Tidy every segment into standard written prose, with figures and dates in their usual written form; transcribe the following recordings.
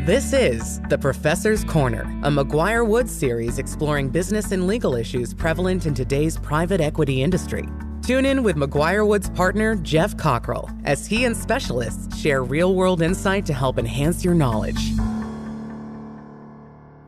This is The Professor's Corner, a McGuireWoods series exploring business and legal issues prevalent in today's private equity industry. Tune in with McGuireWoods partner Geoff Cockrell as he and specialists share real-world insight to help enhance your knowledge.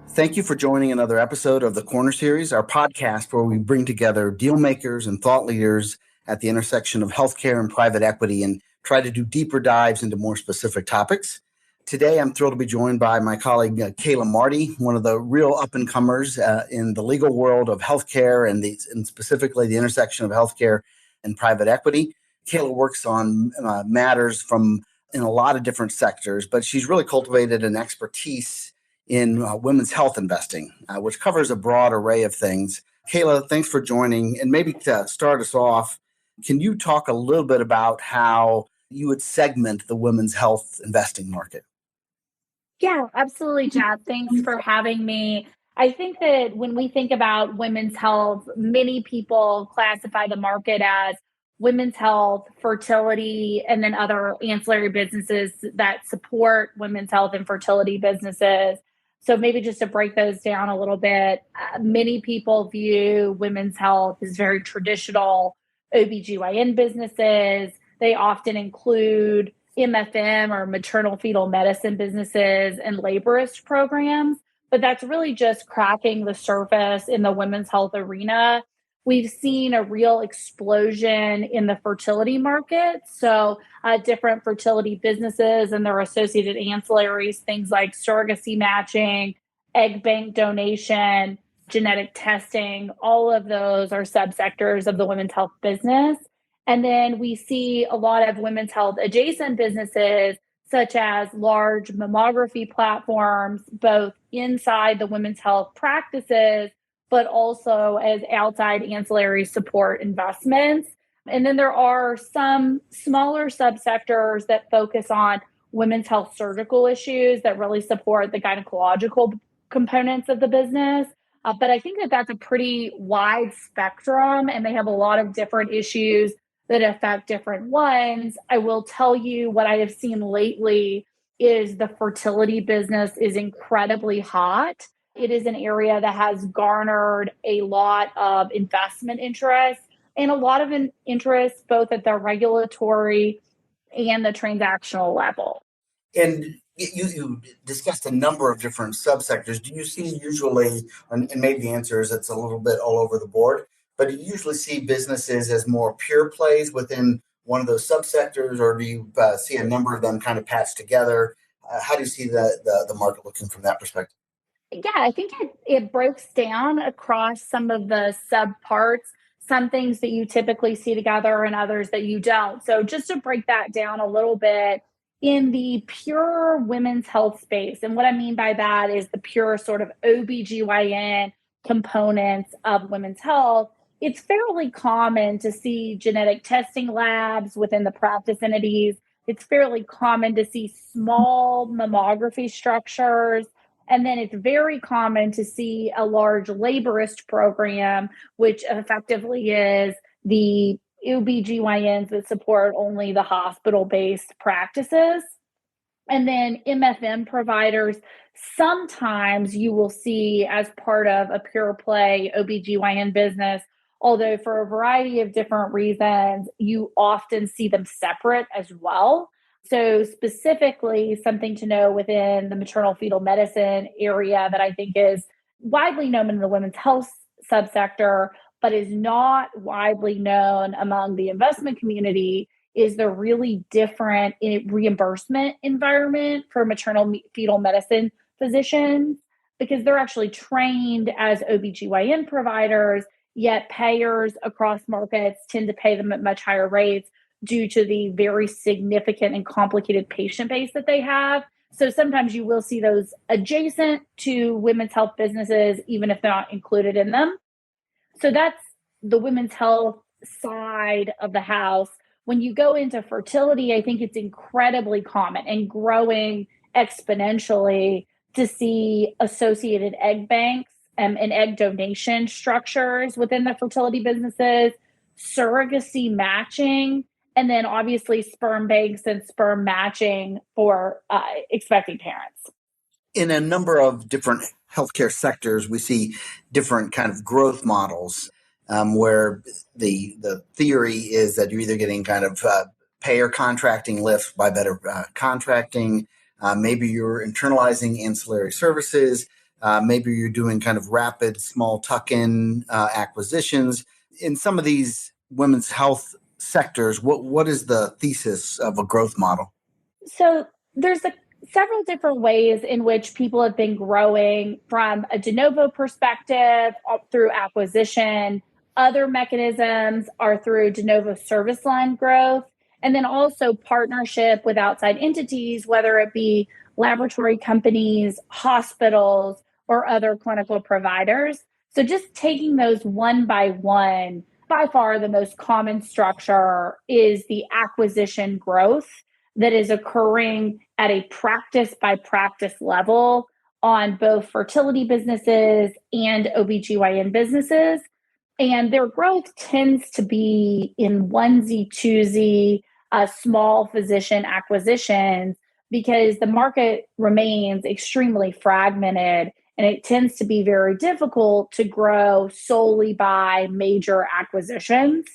Thank you for joining another episode of the Corner Series, our podcast where we bring together deal makers and thought leaders at the intersection of healthcare and private equity and try to do deeper dives into more specific topics. Today, I'm thrilled to be joined by my colleague, Kayla Marty, one of the real up-and-comers in the legal world of healthcare and specifically the intersection of healthcare and private equity. Kayla works on matters in a lot of different sectors, but she's really cultivated an expertise in women's health investing, which covers a broad array of things. Kayla, thanks for joining. And maybe to start us off, can you talk a little bit about how you would segment the women's health investing market? Yeah, absolutely, Geoff. Thanks for having me. I think that when we think about women's health, many people classify the market as women's health, fertility, and then other ancillary businesses that support women's health and fertility businesses. So maybe just to break those down a little bit, many people view women's health as very traditional OBGYN businesses. They often include MFM or maternal fetal medicine businesses and laborist programs, but that's really just cracking the surface in the women's health arena. We've seen a real explosion in the fertility market. So different fertility businesses and their associated ancillaries, things like surrogacy matching, egg bank donation, genetic testing, all of those are subsectors of the women's health business. And then we see a lot of women's health adjacent businesses, such as large mammography platforms, both inside the women's health practices, but also as outside ancillary support investments. And then there are some smaller subsectors that focus on women's health surgical issues that really support the gynecological components of the business. But I think that that's a pretty wide spectrum, and they have a lot of different issues that affect different ones. I will tell you what I have seen lately is the fertility business is incredibly hot. It is an area that has garnered a lot of investment interest and a lot of interest both at the regulatory and the transactional level. And you discussed a number of different subsectors. Do you see usually, and maybe the answer is it's a little bit all over the board, but do you usually see businesses as more pure plays within one of those subsectors, or do you see a number of them kind of patched together? How do you see the market looking from that perspective? Yeah, I think it breaks down across some of the subparts, some things that you typically see together and others that you don't. So just to break that down a little bit, in the pure women's health space, and what I mean by that is the pure sort of OBGYN components of women's health, it's fairly common to see genetic testing labs within the practice entities. It's fairly common to see small mammography structures. And then it's very common to see a large laborist program, which effectively is the OBGYNs that support only the hospital-based practices. And then MFM providers, sometimes you will see as part of a pure play OBGYN business, although for a variety of different reasons, you often see them separate as well. So specifically, something to know within the maternal fetal medicine area that I think is widely known in the women's health subsector, but is not widely known among the investment community, is the really different reimbursement environment for maternal fetal medicine physicians, because they're actually trained as OBGYN providers, yet payers across markets tend to pay them at much higher rates due to the very significant and complicated patient base that they have. So sometimes you will see those adjacent to women's health businesses, even if they're not included in them. So that's the women's health side of the house. When you go into fertility, I think it's incredibly common and growing exponentially to see associated egg banks and egg donation structures within the fertility businesses, surrogacy matching, and then obviously sperm banks and sperm matching for expecting parents. In a number of different healthcare sectors, we see different kind of growth models where the theory is that you're either getting kind of payer contracting lift by better contracting, maybe you're internalizing ancillary services, maybe you're doing kind of rapid small tuck-in acquisitions. In some of these women's health sectors, what is the thesis of a growth model? So there's several different ways in which people have been growing from a de novo perspective through acquisition. Other mechanisms are through de novo service line growth, and then also partnership with outside entities, whether it be laboratory companies, hospitals, or other clinical providers. So just taking those one by one, by far the most common structure is the acquisition growth that is occurring at a practice by practice level on both fertility businesses and OBGYN businesses. And their growth tends to be in onesie, twosie, small physician acquisitions because the market remains extremely fragmented and it tends to be very difficult to grow solely by major acquisitions.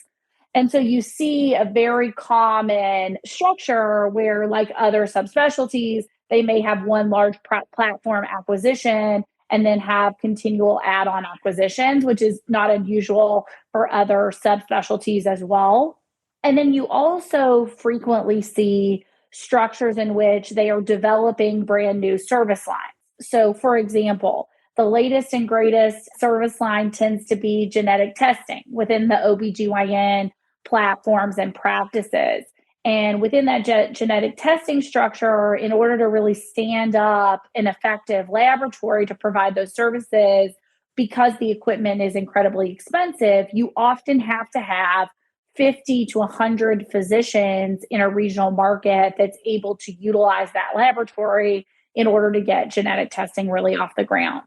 And so you see a very common structure where, like other subspecialties, they may have one large platform acquisition and then have continual add-on acquisitions, which is not unusual for other subspecialties as well. And then you also frequently see structures in which they are developing brand new service lines. So, for example, the latest and greatest service line tends to be genetic testing within the OBGYN platforms and practices. And within that genetic testing structure, in order to really stand up an effective laboratory to provide those services, because the equipment is incredibly expensive, you often have to have 50 to 100 physicians in a regional market that's able to utilize that laboratory in order to get genetic testing really off the ground.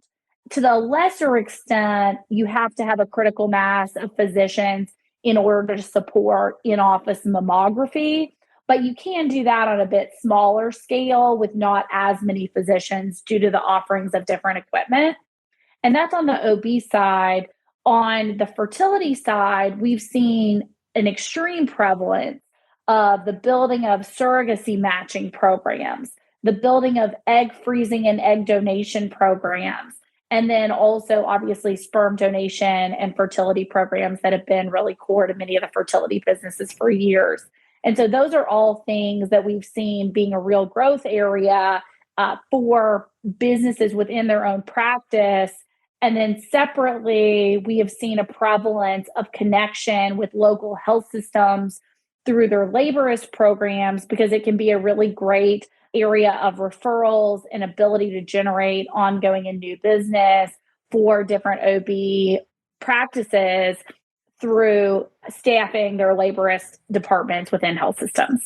To the lesser extent, you have to have a critical mass of physicians in order to support in-office mammography. But you can do that on a bit smaller scale with not as many physicians due to the offerings of different equipment. And that's on the OB side. On the fertility side, we've seen an extreme prevalence of the building of surrogacy matching programs, the building of egg freezing and egg donation programs, and then also, obviously, sperm donation and fertility programs that have been really core to many of the fertility businesses for years. And so those are all things that we've seen being a real growth area for businesses within their own practice. And then separately, we have seen a prevalence of connection with local health systems through their laborist programs because it can be a really great area of referrals and ability to generate ongoing and new business for different OB practices through staffing their laborist departments within health systems.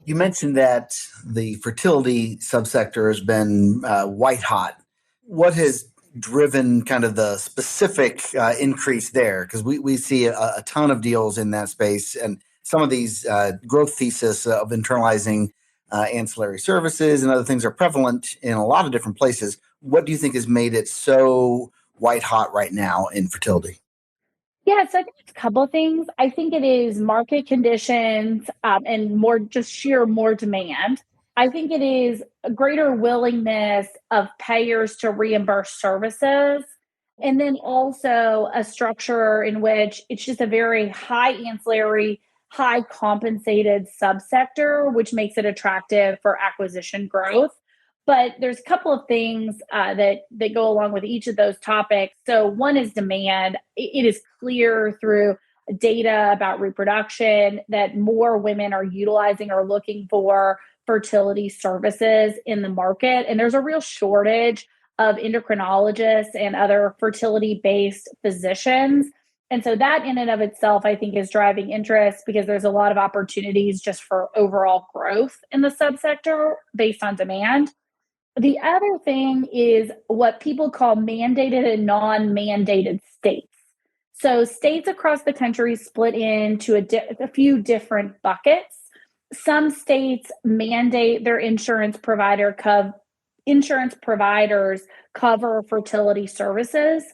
You mentioned that the fertility subsector has been white hot. What has driven kind of the specific increase there? Because we see a ton of deals in that space, and some of these growth thesis of internalizing ancillary services and other things are prevalent in a lot of different places. What do you think has made it so white hot right now in fertility? Yeah, so I think it's a couple of things. I think it is market conditions and more just sheer more demand. I think it is a greater willingness of payers to reimburse services. And then also a structure in which it's just a very high ancillary, high compensated subsector, which makes it attractive for acquisition growth. But there's a couple of things that go along with each of those topics. So one is demand. It is clear through data about reproduction that more women are utilizing or looking for fertility services in the market. And there's a real shortage of endocrinologists and other fertility-based physicians. And so that in and of itself, I think, is driving interest because there's a lot of opportunities just for overall growth in the subsector based on demand. The other thing is what people call mandated and non-mandated states. So states across the country split into a few different buckets. Some states mandate their insurance provider insurance providers cover fertility services.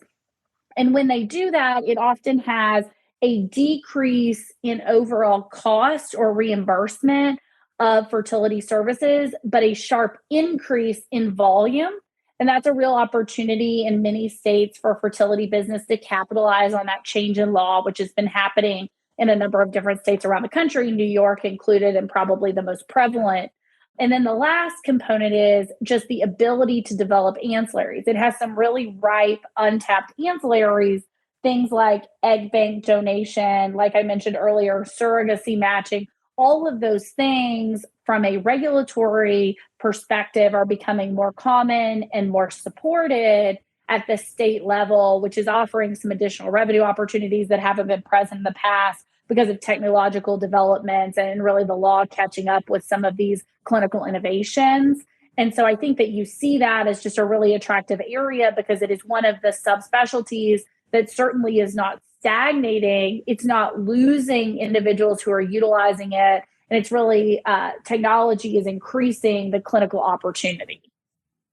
And when they do that, it often has a decrease in overall cost or reimbursement of fertility services, but a sharp increase in volume. And that's a real opportunity in many states for fertility business to capitalize on that change in law, which has been happening in a number of different states around the country, New York included, and probably the most prevalent. And then the last component is just the ability to develop ancillaries. It has some really ripe, untapped ancillaries, things like egg bank donation, like I mentioned earlier, surrogacy matching. All of those things from a regulatory perspective are becoming more common and more supported at the state level, which is offering some additional revenue opportunities that haven't been present in the past because of technological developments and really the law catching up with some of these clinical innovations. And so I think that you see that as just a really attractive area because it is one of the subspecialties that certainly is not stagnating. It's not losing individuals who are utilizing it. And it's really technology is increasing the clinical opportunity.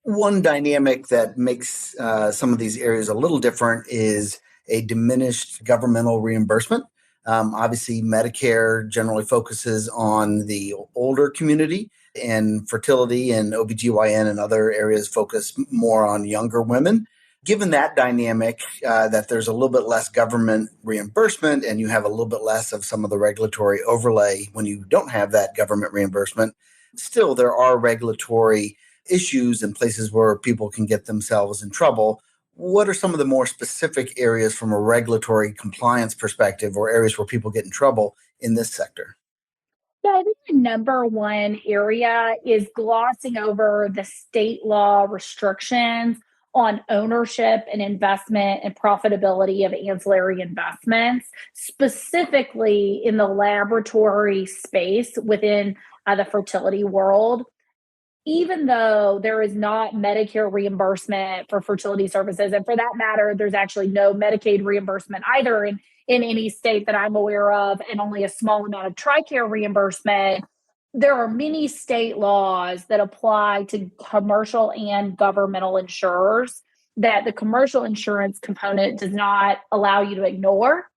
One dynamic that makes some of these areas a little different is a diminished governmental reimbursement. Obviously, Medicare generally focuses on the older community, and fertility and OBGYN and other areas focus more on younger women. Given that dynamic, that there's a little bit less government reimbursement and you have a little bit less of some of the regulatory overlay when you don't have that government reimbursement, still there are regulatory issues and places where people can get themselves in trouble. What are some of the more specific areas from a regulatory compliance perspective or areas where people get in trouble in this sector? Yeah, I think the number one area is glossing over the state law restrictions on ownership and investment and profitability of ancillary investments, specifically in the laboratory space within the fertility world. Even though there is not Medicare reimbursement for fertility services, and for that matter, there's actually no Medicaid reimbursement either in any state that I'm aware of, and only a small amount of TRICARE reimbursement, there are many state laws that apply to commercial and governmental insurers that the commercial insurance component does not allow you to ignore.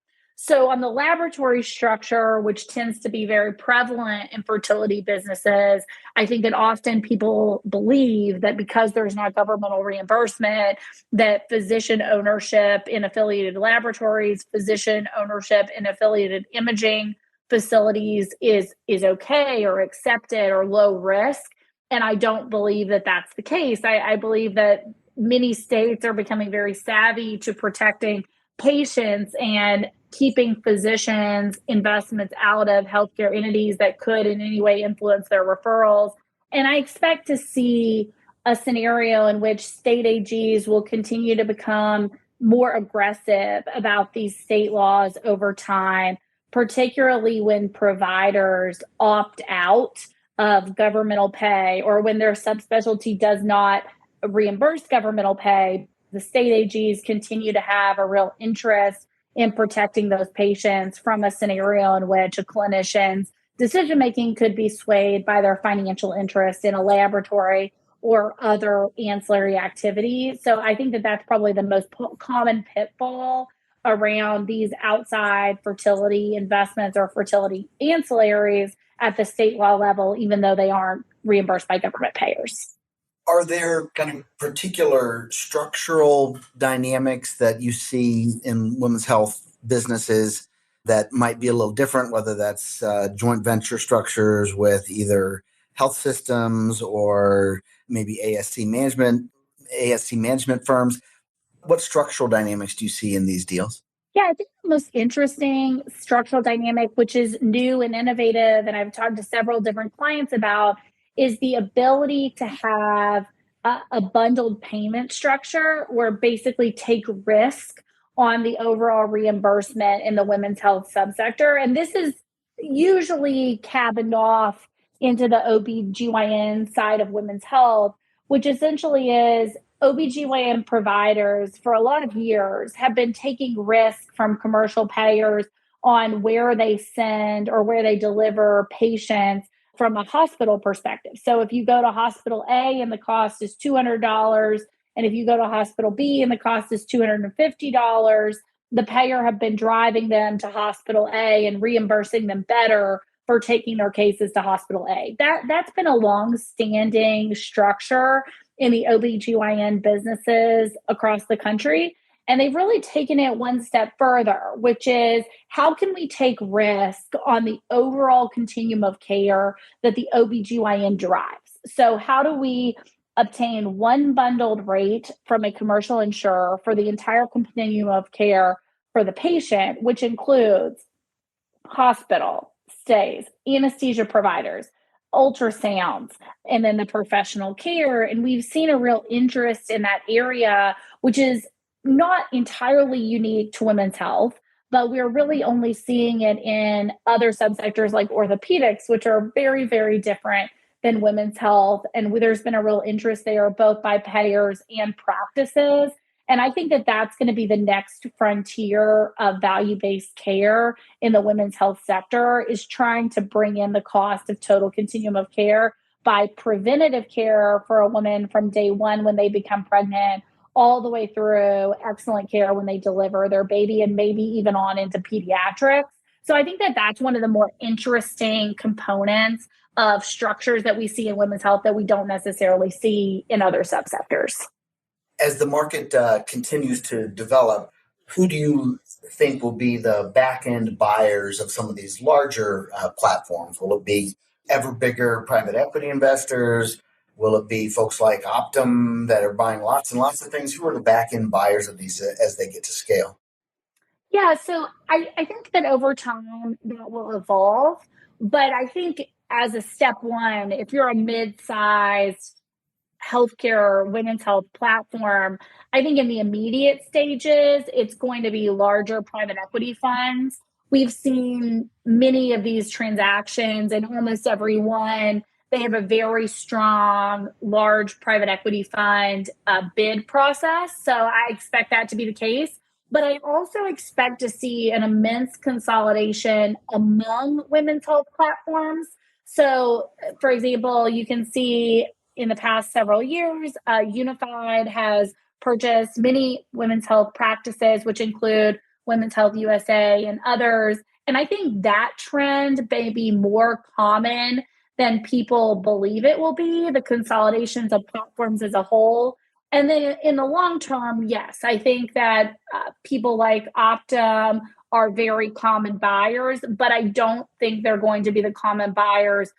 So, on the laboratory structure, which tends to be very prevalent in fertility businesses, I think that often people believe that because there's not governmental reimbursement, that physician ownership in affiliated laboratories, physician ownership in affiliated imaging facilities is okay or accepted or low risk. And I don't believe that that's the case. I believe that many states are becoming very savvy to protecting patients and keeping physicians' investments out of healthcare entities that could in any way influence their referrals. And I expect to see a scenario in which state AGs will continue to become more aggressive about these state laws over time, particularly when providers opt out of governmental pay or when their subspecialty does not reimburse governmental pay. The state AGs continue to have a real interest in protecting those patients from a scenario in which a clinician's decision-making could be swayed by their financial interest in a laboratory or other ancillary activities. So I think that that's probably the most common pitfall around these outside fertility investments or fertility ancillaries at the state law level, even though they aren't reimbursed by government payers. Are there kind of particular structural dynamics that you see in women's health businesses that might be a little different, whether that's joint venture structures with either health systems or maybe ASC management firms? What structural dynamics do you see in these deals? Yeah, I think the most interesting structural dynamic, which is new and innovative, and I've talked to several different clients about, is the ability to have a bundled payment structure where basically take risk on the overall reimbursement in the women's health subsector. And this is usually cabined off into the OBGYN side of women's health, which essentially is OBGYN providers for a lot of years have been taking risk from commercial payers on where they send or where they deliver patients from a hospital perspective. So if you go to hospital A and the cost is $200, and if you go to hospital B and the cost is $250, the payer have been driving them to hospital A and reimbursing them better for taking their cases to hospital A. That's been a long-standing structure in the OBGYN businesses across the country. And they've really taken it one step further, which is how can we take risk on the overall continuum of care that the OBGYN drives? So how do we obtain one bundled rate from a commercial insurer for the entire continuum of care for the patient, which includes hospital stays, anesthesia providers, ultrasounds, and then the professional care. And we've seen a real interest in that area, which is not entirely unique to women's health, but we're really only seeing it in other subsectors like orthopedics, which are very, very different than women's health. And there's been a real interest there, both by payers and practices. And I think that that's going to be the next frontier of value-based care in the women's health sector, is trying to bring in the cost of total continuum of care by preventative care for a woman from day one when they become pregnant, all the way through excellent care when they deliver their baby, and maybe even on into pediatrics. So I think that that's one of the more interesting components of structures that we see in women's health that we don't necessarily see in other subsectors. As the market continues to develop, who do you think will be the back-end buyers of some of these larger platforms? Will it be ever bigger private equity investors? Will it be folks like Optum that are buying lots and lots of things? Who are the back-end buyers of these as they get to scale? Yeah, so I think that over time that will evolve. But I think as a step one, if you're a mid-sized healthcare women's health platform, I think in the immediate stages, it's going to be larger private equity funds. We've seen many of these transactions, and almost every one, they have a very strong, large private equity fund bid process. So I expect that to be the case. But I also expect to see an immense consolidation among women's health platforms. So, for example, you can see in the past several years, Unified has purchased many women's health practices, which include Women's Health USA and others. And I think that trend may be more common than people believe it will be, the consolidations of platforms as a whole. And then in the long term, yes, I think that people like Optum are very common buyers, but I don't think they're going to be the common buyers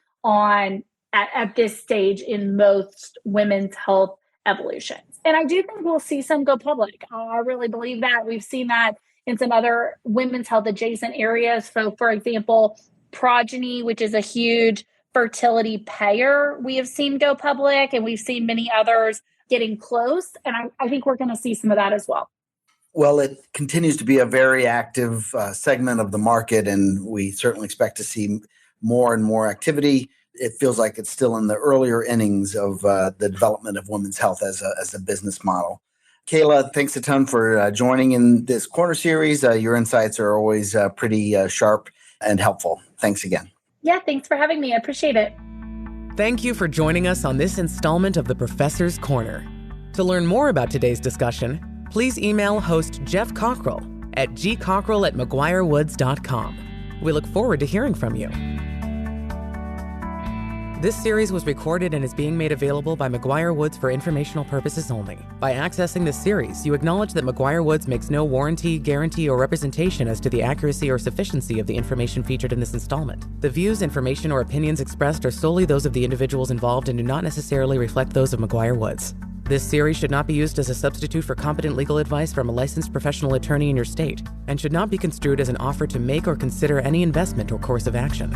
at this stage in most women's health evolutions. And I do think we'll see some go public. I really believe that. We've seen that in some other women's health adjacent areas. So, for example, Progeny, which is a huge fertility payer, we have seen go public, and we've seen many others getting close. And I think we're going to see some of that as well. Well, it continues to be a very active segment of the market, and we certainly expect to see more and more activity. It feels like it's still in the earlier innings of the development of women's health as a business model. Kayla, thanks a ton for joining in this Corner Series. Your insights are always pretty sharp and helpful. Thanks again. Yeah, thanks for having me. I appreciate it. Thank you for joining us on this installment of the Professor's Corner. To learn more about today's discussion, please email host Geoff Cockrell at gcockrell@McGuireWoods.com. We look forward to hearing from you. This series was recorded and is being made available by McGuireWoods for informational purposes only. By accessing this series, you acknowledge that McGuireWoods makes no warranty, guarantee, or representation as to the accuracy or sufficiency of the information featured in this installment. The views, information, or opinions expressed are solely those of the individuals involved and do not necessarily reflect those of McGuireWoods. This series should not be used as a substitute for competent legal advice from a licensed professional attorney in your state, and should not be construed as an offer to make or consider any investment or course of action.